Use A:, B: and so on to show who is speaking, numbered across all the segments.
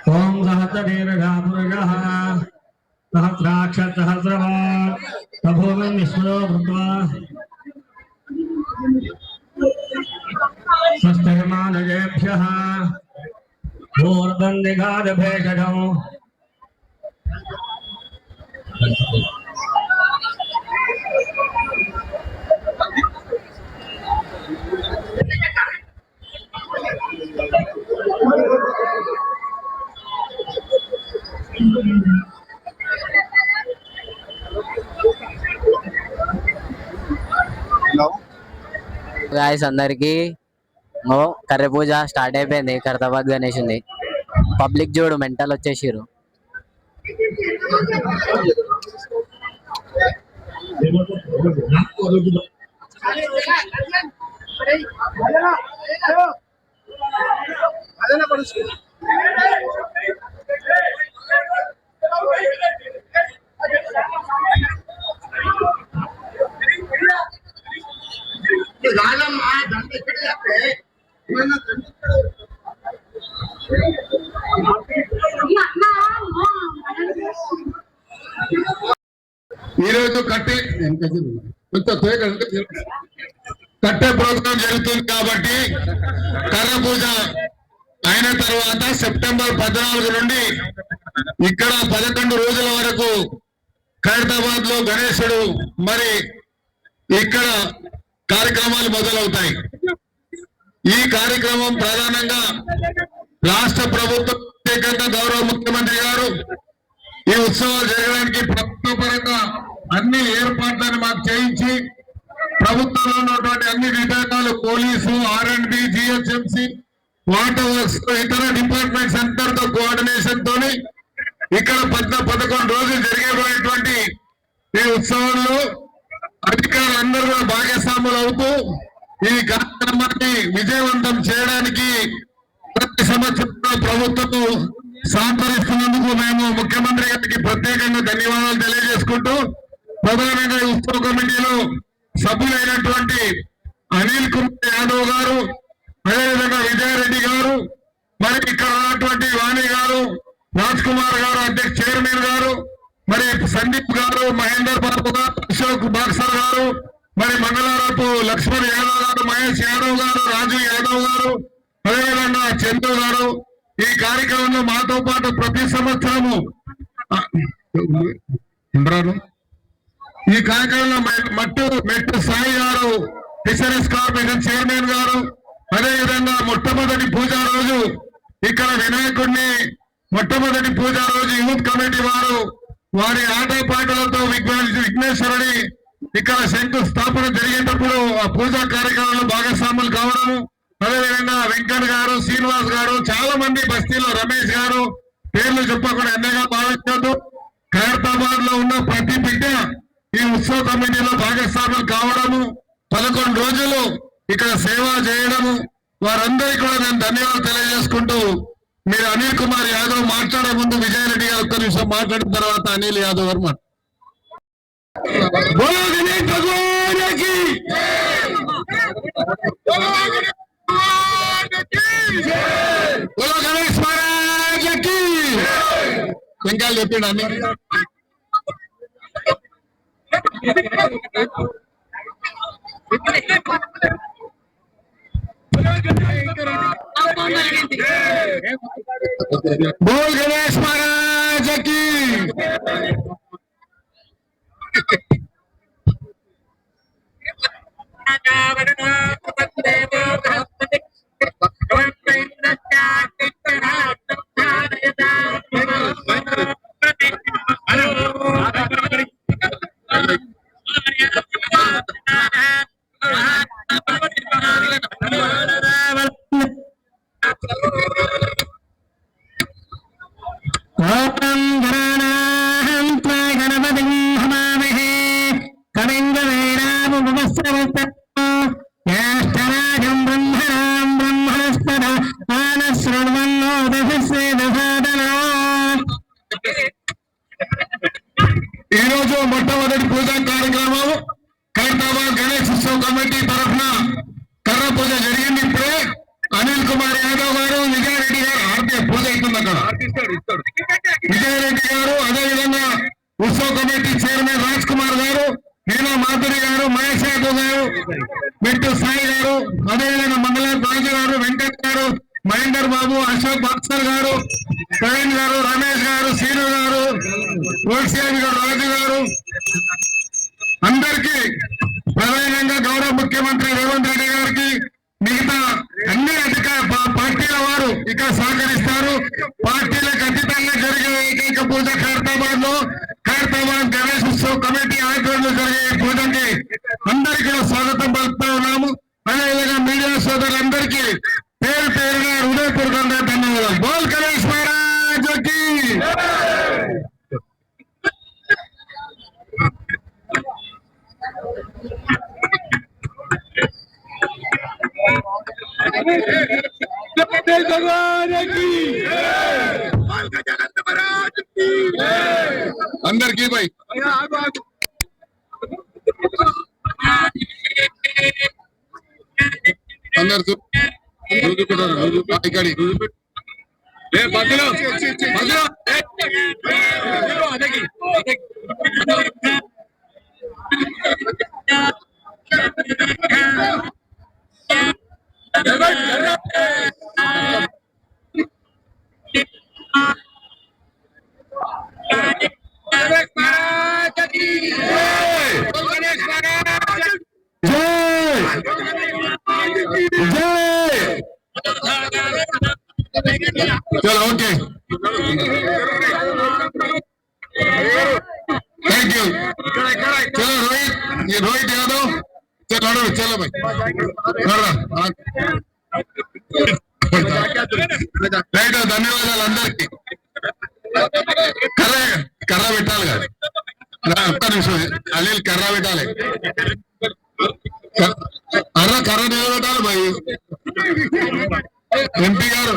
A: ओम सहस्रदीर्घापुरुषः सहस्राक्ष सहस्रवान् तभूमिं विष्णो भूत्वा स्वस्तिर्मानुजेभ्यः ऊर्ध्वन्दिगादभेषजम्
B: गाइस अंदरिकी కర్రె పూజ స్టార్ట్ అయిపోయింది. ఖైరతాబాద్ గణేష్ ఉంది. పబ్లిక్ చూడు మెంటల్ వచ్చేసిరు.
C: ఈరోజు కట్టే ప్రోగ్రాం జరుగుతుంది కాబట్టి కర్ర పూజ అయిన తర్వాత సెప్టెంబర్ 14 నుండి ఇక్కడ 11 రోజుల వరకు ఖైరతాబాద్ లో గణేశుడు మరి ఇక్కడ కార్యక్రమాలు మొదలవుతాయి. ఈ కార్యక్రమం ప్రధానంగా రాష్ట్ర ప్రభుత్వం గౌరవ ముఖ్యమంత్రి గారు ఈ ఉత్సవాలు జరగడానికి ప్రభుత్వపరంగా అన్ని ఏర్పాట్లను మాకు చేయించి ప్రభుత్వంలో ఉన్నటువంటి అన్ని విభాగాలు police, R&B, GHMC, water works, ఇతర డిపార్ట్మెంట్స్ అందరితో కోఆర్డినేషన్ తోని ఇక్కడ 11 రోజులు జరిగేటువంటి ఈ ఉత్సవంలో అధికారులందరూ కూడా భాగస్వాములు అవుతూ ఈ కార్యక్రమాన్ని విజయవంతం చేయడానికి ప్రతి సంవత్సరం ప్రభుత్వం సహకరిస్తున్నందుకు మేము ముఖ్యమంత్రి గారికి ప్రత్యేకంగా ధన్యవాదాలు తెలియజేసుకుంటూ ప్రధానంగా ఉత్సవ కమిటీలో సభ్యులైనటువంటి అనిల్ కుమార్ యాదవ్ గారు, అదేవిధంగా విజయారెడ్డి గారు, మరి ఇక్కడ ఉన్నటువంటి వాణి గారు, రాజ్ కుమార్ గారు, అధ్యక్ష చైర్మన్ గారు, మరి సందీప్ గారు, మహేందర్ బాబు గారు, అశోక్ బాక్సర్ గారు, మరి మంగళారపు లక్ష్మణ్ యాదవ్ గారు, మహేష్ యాదవ్ గారు, రాజు యాదవ్ గారు, అదేవిధంగా చందు గారు ఈ కార్యక్రమంలో మాతో పాటు ప్రతి సంవత్సరము ఈ కార్యక్రమంలో మెట్టు సాయి గారు, ఫిషరీస్ కార్పొరేషన్ చైర్మన్ గారు, అదేవిధంగా మొట్టమొదటి పూజా రోజు ఇక్కడ వినాయకుడిని మొట్టమొదటి పూజా రోజు యూత్ కమిటీ వారు వారి ఆటపాటలతో విఘ్నేశ్వరుని ఇక్కడ శంకుస్థాపన జరిగేటప్పుడు ఆ పూజా కార్యక్రమంలో భాగస్వాములు కావడము, అదేవిధంగా వెంకట్ గారు, శ్రీనివాస్ గారు, చాలా మంది బస్తీలో రమేష్ గారు, పేర్లు చెప్పకుండా ఎన్నగా భావించదు. ఖైరతాబాద్ లో ఉన్న ప్రతి బిడ్డ ఈ ఉత్సవ కమిటీలో భాగస్వాములు కావడము, 11 రోజులు ఇక్కడ సేవ చేయడము, వారందరికీ కూడా నేను ధన్యవాదాలు తెలియజేసుకుంటూ మీరు అనిల్ కుమార్ యాదవ్ మాట్లాడే ముందు విజయారెడ్డి గారు ఒక్క నిమిషం మాట్లాడిన తర్వాత అనిల్ యాదవ్ గారు గణేష్ మహారాజకి ఇంకా చెప్పిండు అన్ని बोल गणेश महाराज की మొట్టమొదటి పూజా కార్యక్రమం ఖైరతాబాద్ గణేష్ ఉత్సవ కమిటీ తరఫున కర్ర పూజ జరిగింది. మింటూ సాయి గారు, అదేవిధంగా మంగళం రాజు గారు, వెంకట్ గారు, మహేందర్ బాబు, అశోక్ బాక్సర్ గారు, ప్రవీణ్ గారు, రమేష్ గారు, శ్రీను గారు, ఓడిసేవి గారు, రాజు గారు, అందరికీ ప్రధానంగా గౌరవ ముఖ్యమంత్రి రేవంత్ రెడ్డి గారికి, మిగతా అన్ని పార్టీల వారు ఇక్కడ సహకరిస్తారు. పార్టీలకు అతీతంగా జరిగే ఏకైక పూజ ఖైరతాబాద్ గణేష్ ఉత్సవ్ కమిటీ ఆధ్వర్యంలో జరిగే పూజకి అందరికీ కూడా స్వాగతం పలుకుతా ఉన్నాము. అదేవిధంగా మీడియా సోదరులందరికీ పేరు పేరుగా హృదయపూర్వకంగా ధన్యవాదాలు. బోల్ గణేష్ మహారాజ్కి. అందరికీ भाई అందరు चलो ओके थैंक यू. चलो रोहित यादव चलो चलो भाई రైట్. ధన్యవాదాలు అందరికి. కర్ర పెట్టాలి కదా, ఒక్క నిమిషం అనిల్ కర్ర పెట్టాలి. కర్ర నిలబెట్టాలి భాయ్. ఎంపీ గారు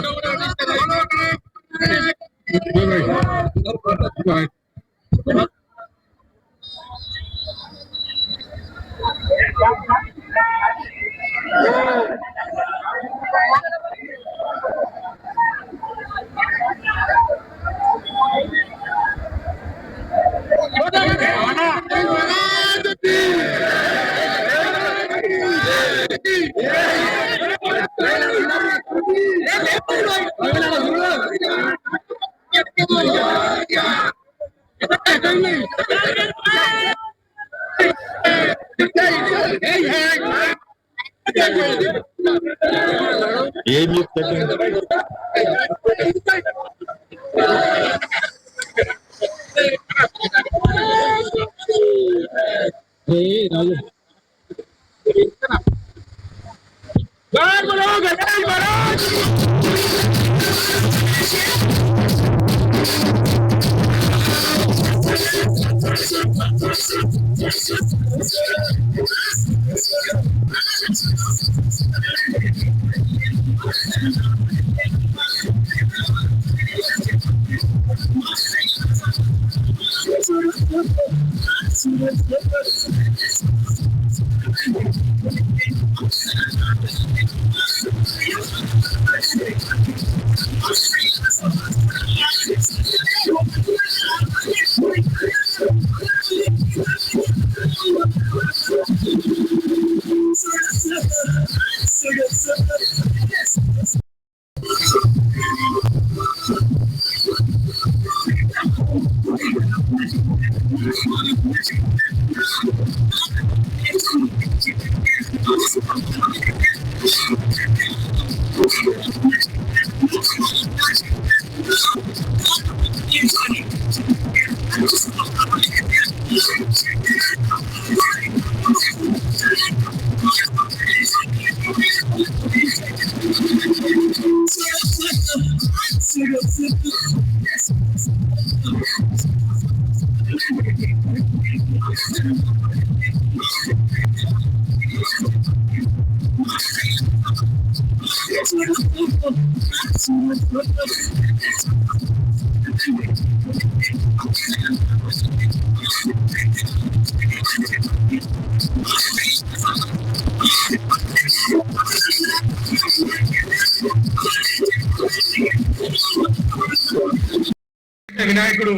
C: వినాయకుడు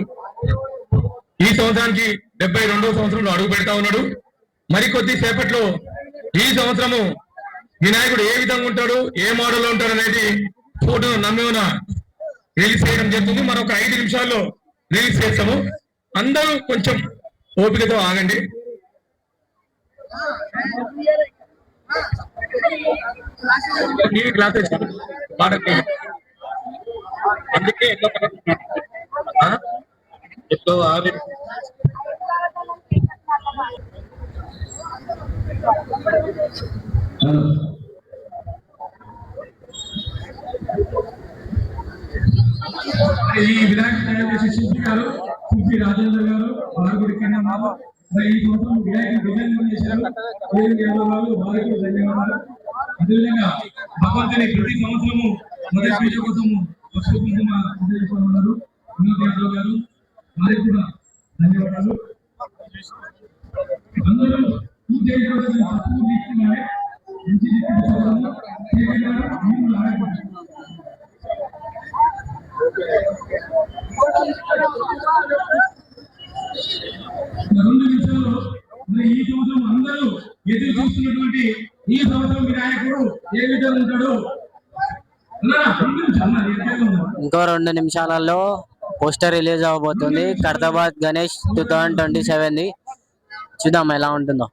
C: ఈ సంవత్సరానికి 72వ సంవత్సరంలో అడుగు పెడతా ఉన్నాడు. మరికొద్ది సేపట్లో ఈ సంవత్సరము వినాయకుడు ఏ విధంగా ఉంటాడు, ఏ మోడల్ ఉంటాడు అనేది ఫోటోను నమ్మేన రిలీజ్ చేయడం జరుగుతుంది. మనం ఒక 5 నిమిషాల్లో రిలీజ్ చేస్తాము. అందరూ కొంచెం ఓపికతో ఆగండి. అందుకే ఎట్లో ఆవి
A: ఈ వినాయక తయారు చేసే శిల్పి గారు శిల్పి రాజేంద్ర గారు వారు కూడా ఇక్కడ ఉన్నారు. ఈ సంవత్సరం వినాయక డిజైన్ చేశారు. వాళ్ళు వారికి ధన్యవాదాలు. అదేవిధంగా భగవంతుని ప్రతి సంవత్సరము మొదటి పూజ కోసము పసుపు కుంకుమ ఉన్నారు వినోద్ యాదవ్ గారు, వారికి కూడా ధన్యవాదాలు. అందరూ పూజ చేయడం పసుపు తీసుకున్నారే మంచి రెండు నిమిషాలు ఈ సంవత్సరం అందరూ ఎదురు చూస్తున్నటువంటి ఈ సంవత్సరం వినాయకుడు ఏ విధంగా ఉంటాడు.
B: ఇంకో 2 నిమిషాలలో పోస్టర్ రిలీజ్ అవబోతుంది. ఖైరతాబాద్ గణేష్ 2027 చూద్దాం ఎలా ఉంటుందో.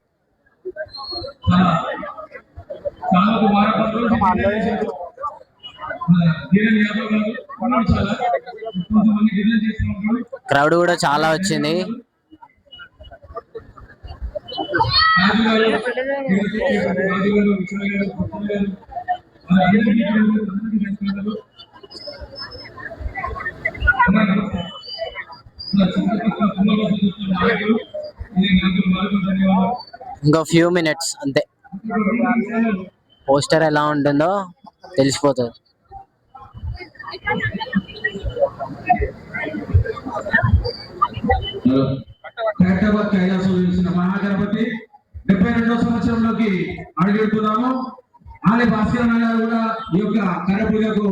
B: క్రౌడ్ కూడా చాలా వచ్చింది. ఇంకో ఫ్యూ మినిట్స్ అంతే, పోస్టర్ ఎలా ఉంటుందో తెలిసిపోతుంది.
A: ఖైరతాబాద్ కైలాసం వెలిసిన మహాగణపతి 72వ సంవత్సరంలోకి అడుగుతున్నాము. ఆలయ భాస్కరన్న గారు కూడా ఈ యొక్క కర్రపూజకు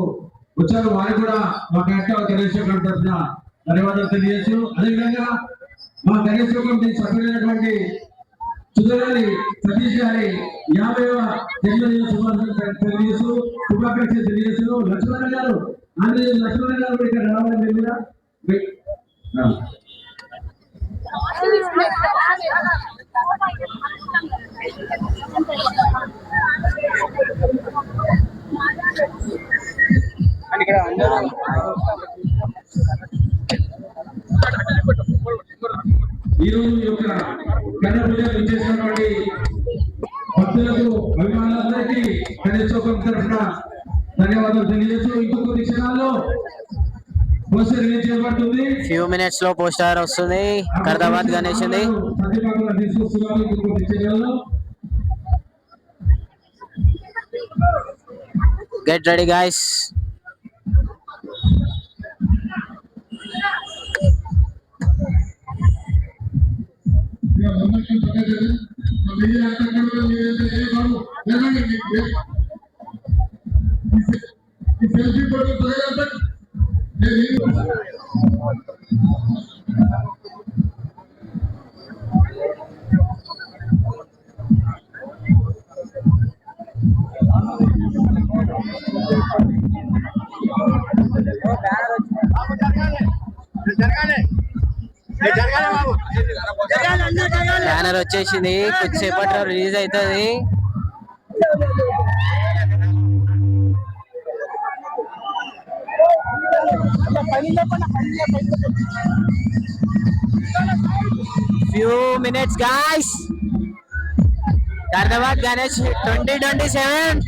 A: వచ్చారు. వారు కూడా మా ఖైరతాబాద్ గణేష్ తరఫున ధన్యవాదాలు తెలియజేస్తూ, అదేవిధంగా మా గణేష్ కమిటీ సభ్యులైనటువంటి సుధరాలి సతీష్ గారి 50వ జన్మదిన తెలియజేస్తూ శుభాకాంక్షలు తెలియజేస్తూ, లక్ష్మణ గారు ఆంజనేయ లక్ష్మణ గారు కూడా ఇక్కడ రావాలి. మీరు కూడా ఈరోజు యొక్క కన్య పూజ చేసినటువంటి భక్తులకు అభిమానులందరికీ గణేష్ చౌకం తరఫున ధన్యవాదాలు తెలియజేస్తూ, ఇంకొక క్షణాల్లో పోస్టర్ రిలీజ్ చేయబడుతుంది.
B: ఫ్యూ మినిట్స్ లో పోస్టర్ వస్తుంది. ఖైరతాబాద్ గణేష్ ఉంది. Get ready guys. బ్యానర్ వచ్చేసింది, కొద్దిసేపట్లో రిలీజ్ అవుతుంది. Few minutes guys. Khairatabad Ganesh 2027.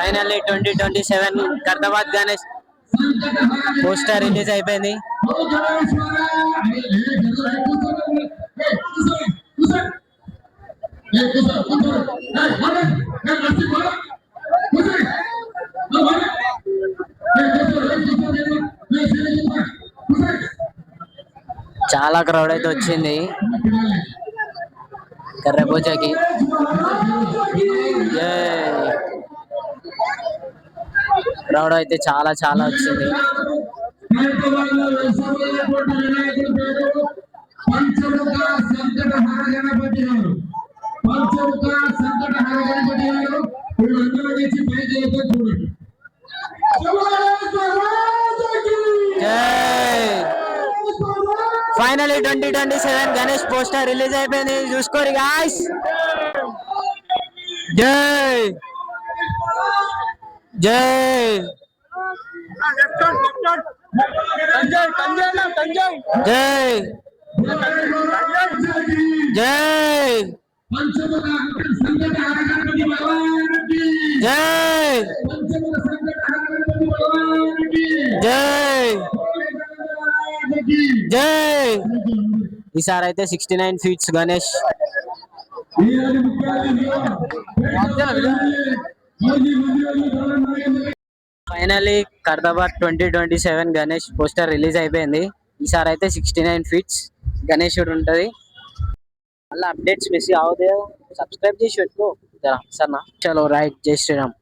B: Finally 2027 Khairatabad Ganesh poster release అయిపోయింది. చాలా క్రౌడ్ అయితే వచ్చింది కర్ర పూజకి. క్రౌడ్ అయితే చాలా చాలా వచ్చింది. ఫైనలీ 2027 గణేష్ పోస్టర్ రిలీజ్ అయిపోయింది, చూసుకోరు గాయ్స్. జై జై జై జై జై జై జై. ఈసారి అయితే 69 feets Ganesh. Finally Khairatabad 2027 Ganesh poster release అయిపోయింది. ఈసారి అయితే 69 ఫీట్స్ గణేశుడు ఉంటది. మళ్ళీ అప్డేట్స్ మిస్ అవదే, సబ్స్క్రైబ్ చేసి పెట్టుకో సరేనా. చలో రైట్, జై శ్రీరామ్.